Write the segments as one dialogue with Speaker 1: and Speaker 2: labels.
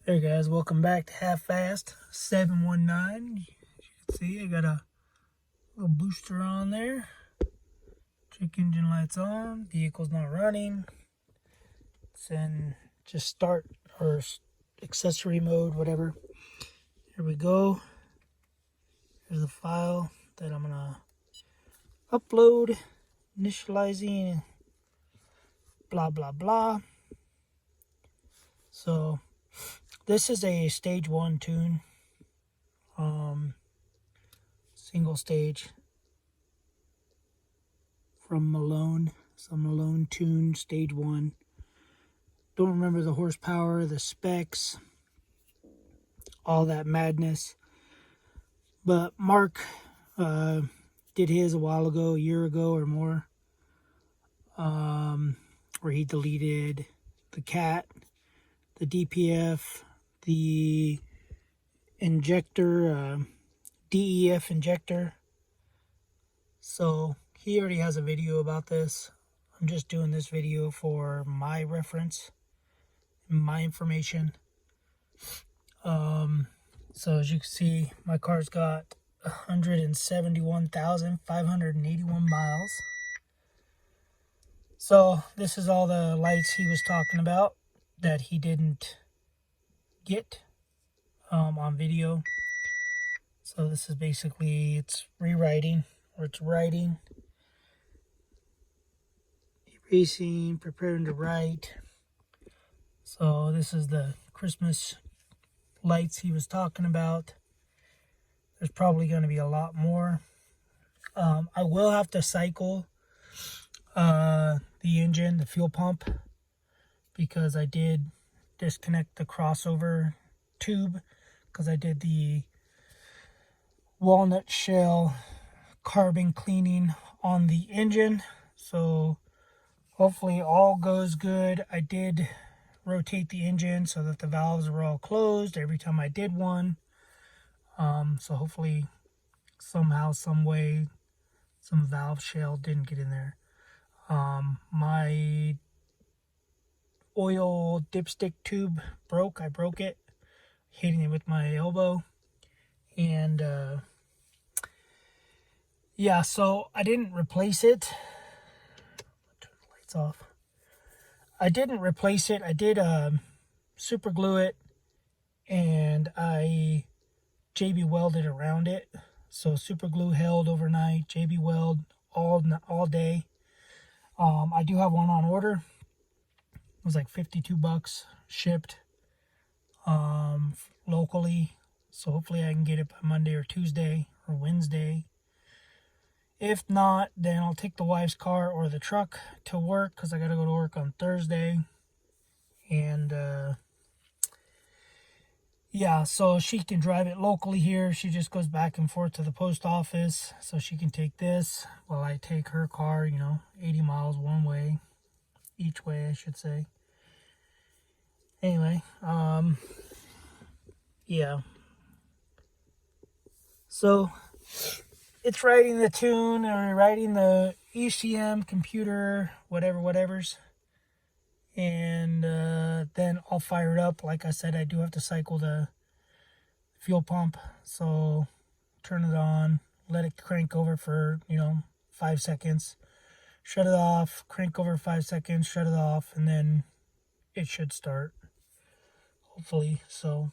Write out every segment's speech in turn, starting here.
Speaker 1: Hey guys, welcome back to Half Fast 719. As you can see, I got a little booster on there. Check engine lights on. Vehicle's not running. It's in just start or accessory mode, whatever. Here we go. Here's the file that I'm gonna upload. Initializing. Blah blah blah. So this is a stage 1 tune. Single stage from Malone. So Malone tune stage 1. Don't remember the horsepower, the specs, all that madness. But Mark did his a while ago, a year ago or more, where he deleted the cat, the DPF, the injector, DEF injector. So he already has a video about this. I'm just doing this video for my reference, my information. So as you can see, my car's got 171,581 miles. So this is all the lights he was talking about that he didn't get on video. So this is basically, it's rewriting, or it's writing, erasing, preparing to write. So this is the Christmas lights he was talking about. There's probably going to be a lot more. I will have to cycle the engine, the fuel pump, because I did disconnect the crossover tube because I did the walnut shell carbon cleaning on the engine. So hopefully all goes good. I did rotate the engine so that the valves were all closed every time I did one. So hopefully somehow, some way, some valve shell didn't get in there. My oil dipstick tube broke. I broke it, hitting it with my elbow. And yeah, so I didn't replace it. Turn the lights off. I didn't replace it. I did super glue it, and I JB welded around it. So super glue held overnight, JB weld all day. I do have one on order. It was like $52 shipped locally. So hopefully I can get it by Monday or Tuesday or Wednesday. If not, then I'll take the wife's car or the truck to work because I got to go to work on Thursday. And yeah, so she can drive it locally here. She just goes back and forth to the post office. So she can take this while I take her car, 80 miles one way. Each way, I should say. Anyway, yeah. So it's writing the tune or writing the ECM computer, whatever's. And then I'll fire it up. Like I said, I do have to cycle the fuel pump. So turn it on, let it crank over for, 5 seconds. Shut it off, crank over 5 seconds, shut it off, and then it should start. Hopefully. So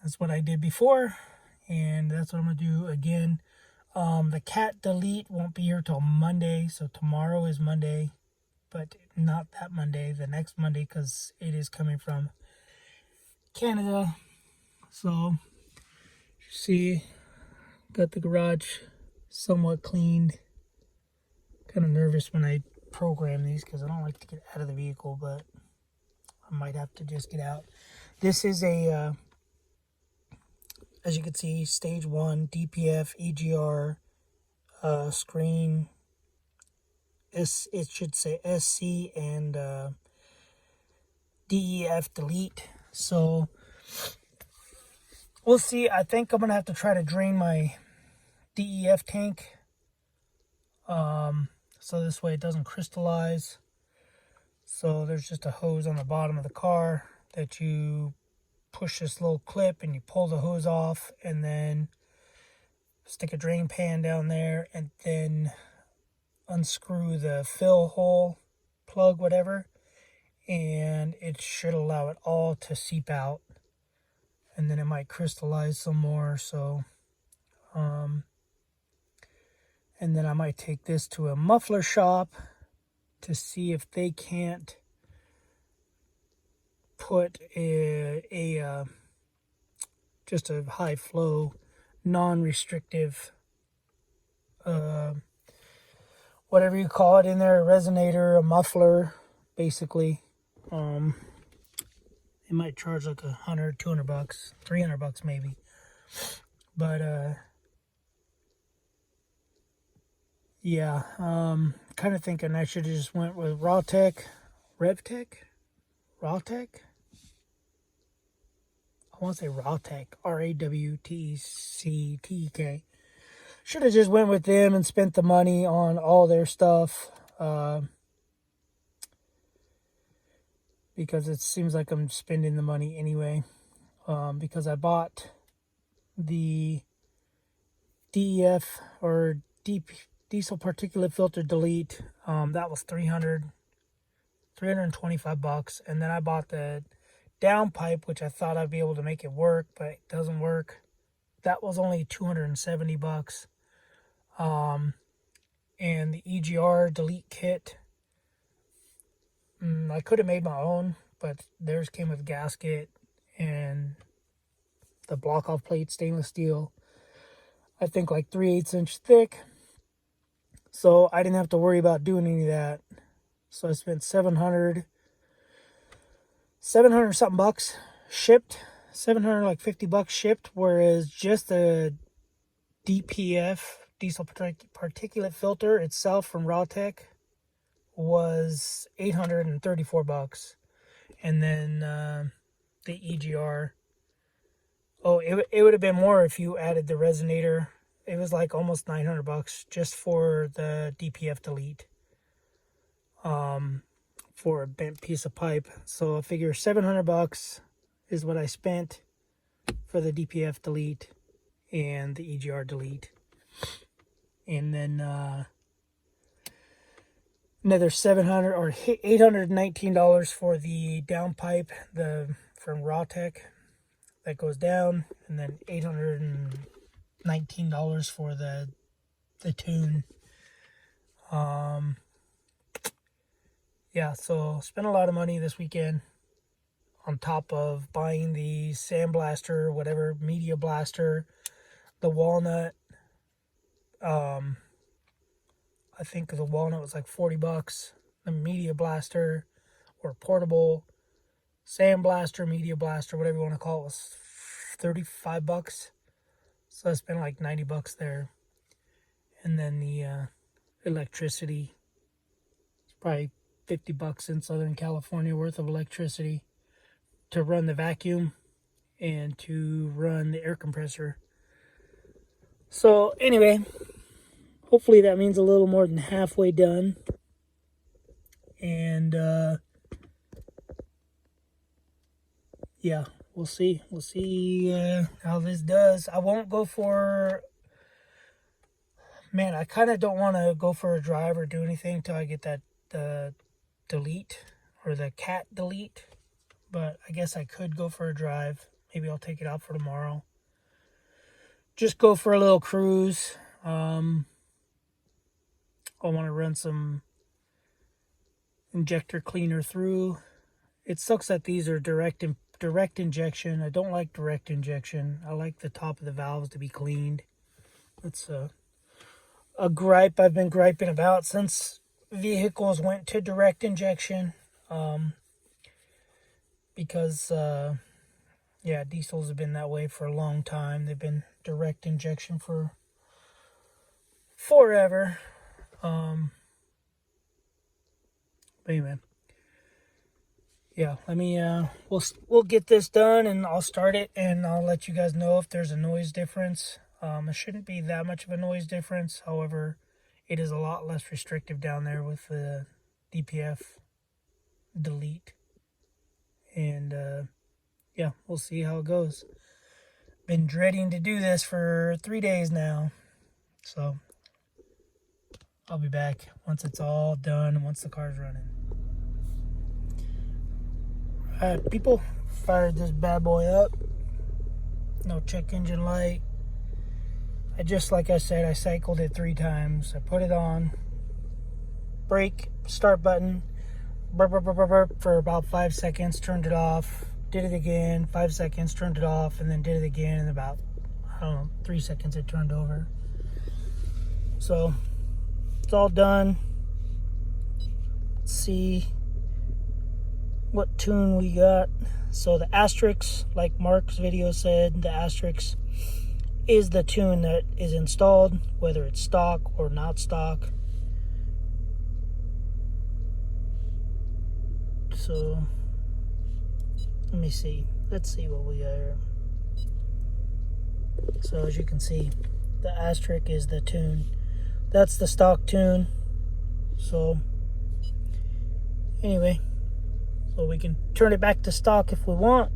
Speaker 1: that's what I did before. And that's what I'm going to do again. The cat delete won't be here till Monday. So tomorrow is Monday. But not that Monday, the next Monday, because it is coming from Canada. So, you see, got the garage somewhat cleaned. Kind of nervous when I program these because I don't like to get out of the vehicle, but I might have to just get out. This is a, as you can see, stage 1 DPF EGR screen. It should say SC and DEF delete. So we'll see. I think I'm gonna have to try to drain my DEF tank, so this way it doesn't crystallize. So there's just a hose on the bottom of the car. that you push this little clip and you pull the hose off, and then stick a drain pan down there, and then unscrew the fill hole, plug, whatever, and it should allow it all to seep out, and then it might crystallize some more. So and then I might take this to a muffler shop to see if they can't put just a high flow, non-restrictive, whatever you call it in there, a resonator, a muffler, basically. It might charge like $100, $200, $300 maybe. But yeah, kind of thinking I should have just went with Rawtech. I want to say Rawtech, RAWTECTK. Should have just went with them and spent the money on all their stuff, because it seems like I'm spending the money anyway, because I bought the DEF or diesel particulate filter delete. That was $325, and then I bought the downpipe, which I thought I'd be able to make it work, but it doesn't work. That was only $270. And the EGR delete kit, I could have made my own, but theirs came with a gasket and the block off plate, stainless steel, I think like 3/8 inch thick. So I didn't have to worry about doing any of that. So I spent $700 something bucks shipped, $750 shipped, whereas just the DPF, diesel particulate filter itself from Rawtech, was $834. And then the EGR, it would have been more if you added the resonator. It was like almost $900 just for the DPF delete, for a bent piece of pipe. So I figure $700 is what I spent for the DPF delete and the EGR delete. And then another $700 or $819 for the downpipe, from Rawtech that goes down, and then $819 for the tune. Yeah, so spent a lot of money this weekend on top of buying the sandblaster, whatever, media blaster, the walnut. I think the walnut was like $40. The media blaster, or portable sandblaster, media blaster, whatever you want to call it, was $35. So I spent like $90 there. And then the electricity, it's probably $50 in Southern California worth of electricity to run the vacuum and to run the air compressor. So anyway, hopefully that means a little more than halfway done. And yeah, we'll see. We'll see how this does. I won't go for... Man, I kind of don't want to go for a drive or do anything until I get that delete, or the cat delete. But I guess I could go for a drive. Maybe I'll take it out for tomorrow. Just go for a little cruise. I want to run some injector cleaner through. It sucks that these are direct injection. I don't like direct injection. I like the top of the valves to be cleaned. It's a gripe I've been griping about since vehicles went to direct injection. Because yeah, diesels have been that way for a long time. They've been direct injection for forever. But anyway, yeah, let me we'll get this done, and I'll start it, and I'll let you guys know if there's a noise difference. It shouldn't be that much of a noise difference. However, it is a lot less restrictive down there with the DPF delete. And yeah, we'll see how it goes. Been dreading to do this for 3 days now. So I'll be back once it's all done, once the car's running. Alright, people, fired this bad boy up. No check engine light. Like I said, I cycled it 3 times. I put it on, brake, start button, burp, burp, burp, burp, burp, for about 5 seconds, turned it off, did it again, 5 seconds, turned it off, and then did it again in about, I don't know, 3 seconds it turned over. So it's all done. Let's see what tune we got. So the asterisk, like Mark's video said, the asterisk is the tune that is installed, whether it's stock or not stock. So let me see. Let's see what we got here. So as you can see, the asterisk is the tune. That's the stock tune. So anyway, so we can turn it back to stock if we want.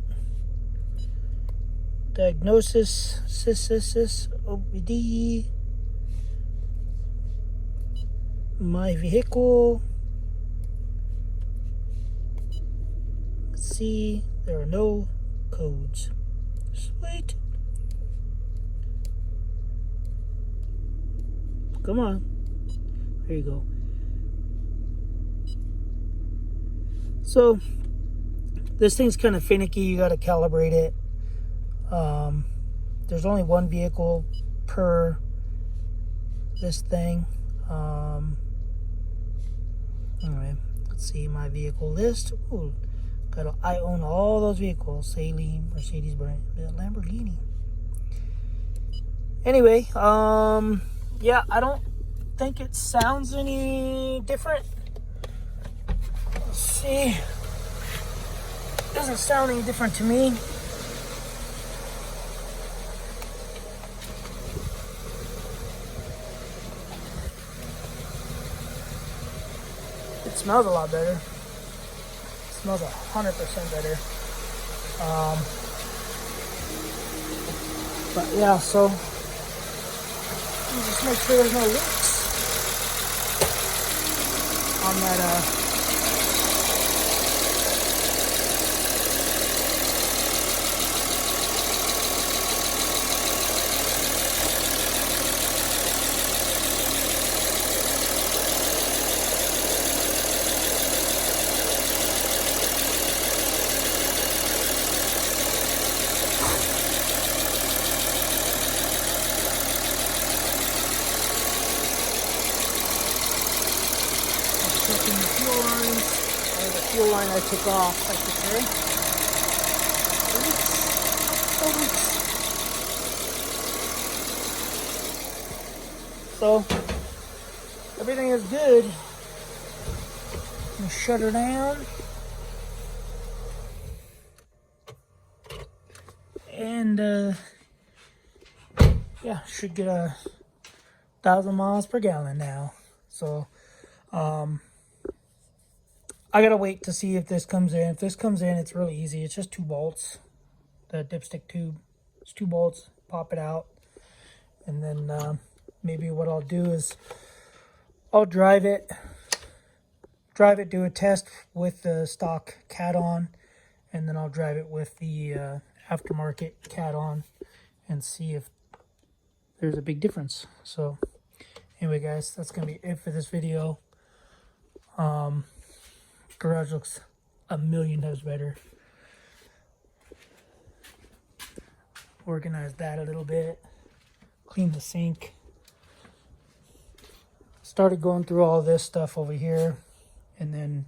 Speaker 1: Diagnosis, OBD, my vehicle. Let's see, there are no codes. Sweet. Come on. There you go. So this thing's kind of finicky. You got to calibrate it. There's only one vehicle per this thing. Anyway, let's see my vehicle list. Ooh, I own all those vehicles. Saleen, Mercedes brand, Lamborghini. Anyway, yeah, I don't think it sounds any different. Let's see. It doesn't sound any different to me. It smells a lot better. It smells 100% better. But yeah, so just make sure there's no leaks on that checking the fuel lines, or the fuel line I took off, I should say. So everything is good. Let me shut her down. And yeah, should get 1,000 miles per gallon now. So I gotta wait to see if this comes in. If this comes in, it's really easy. It's just 2 bolts. The dipstick tube. It's 2 bolts. Pop it out. And then maybe what I'll do is I'll drive it, do a test with the stock cat on, and then I'll drive it with the aftermarket cat on and see if there's a big difference. So anyway, guys, that's gonna be it for this video. Garage looks a million times better. Organize that a little bit. Clean the sink. Started going through all this stuff over here, and then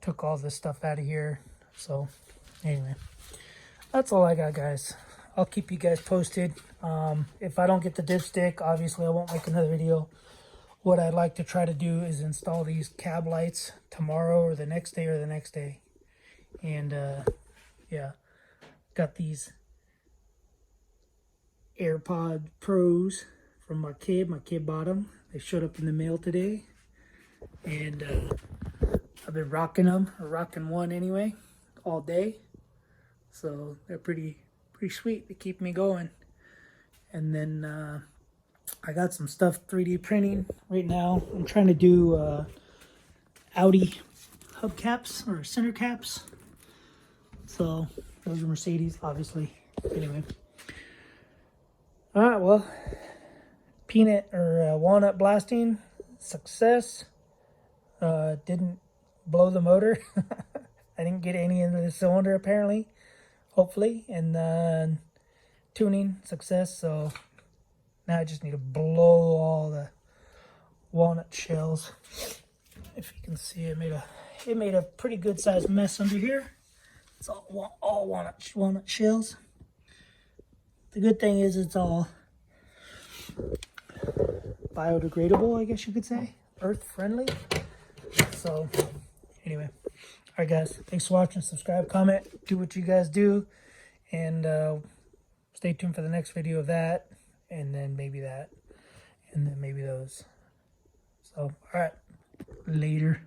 Speaker 1: took all this stuff out of here. So anyway, that's all I got, guys. I'll keep you guys posted. If I don't get the dipstick, obviously I won't make another video. What I'd like to try to do is install these cab lights tomorrow or the next day. And yeah, got these AirPod Pros from my kid bought them. They showed up in the mail today, and I've been rocking them, or rocking one anyway, all day. So they're pretty sweet to keep me going. And then I got some stuff 3D printing right now. I'm trying to do Audi hubcaps or center caps. So those are Mercedes, obviously. Anyway. All right, well, peanut or walnut blasting, success. Didn't blow the motor. I didn't get any into the cylinder apparently, hopefully. And then tuning, success. So now I just need to blow all the walnut shells. If you can see, it made a pretty good sized mess under here. It's all walnut shells. The good thing is it's all biodegradable, I guess you could say, earth friendly. So anyway, all right guys, thanks for watching. Subscribe, comment, do what you guys do, and stay tuned for the next video of that, and then maybe that, and then maybe those. So all right, later.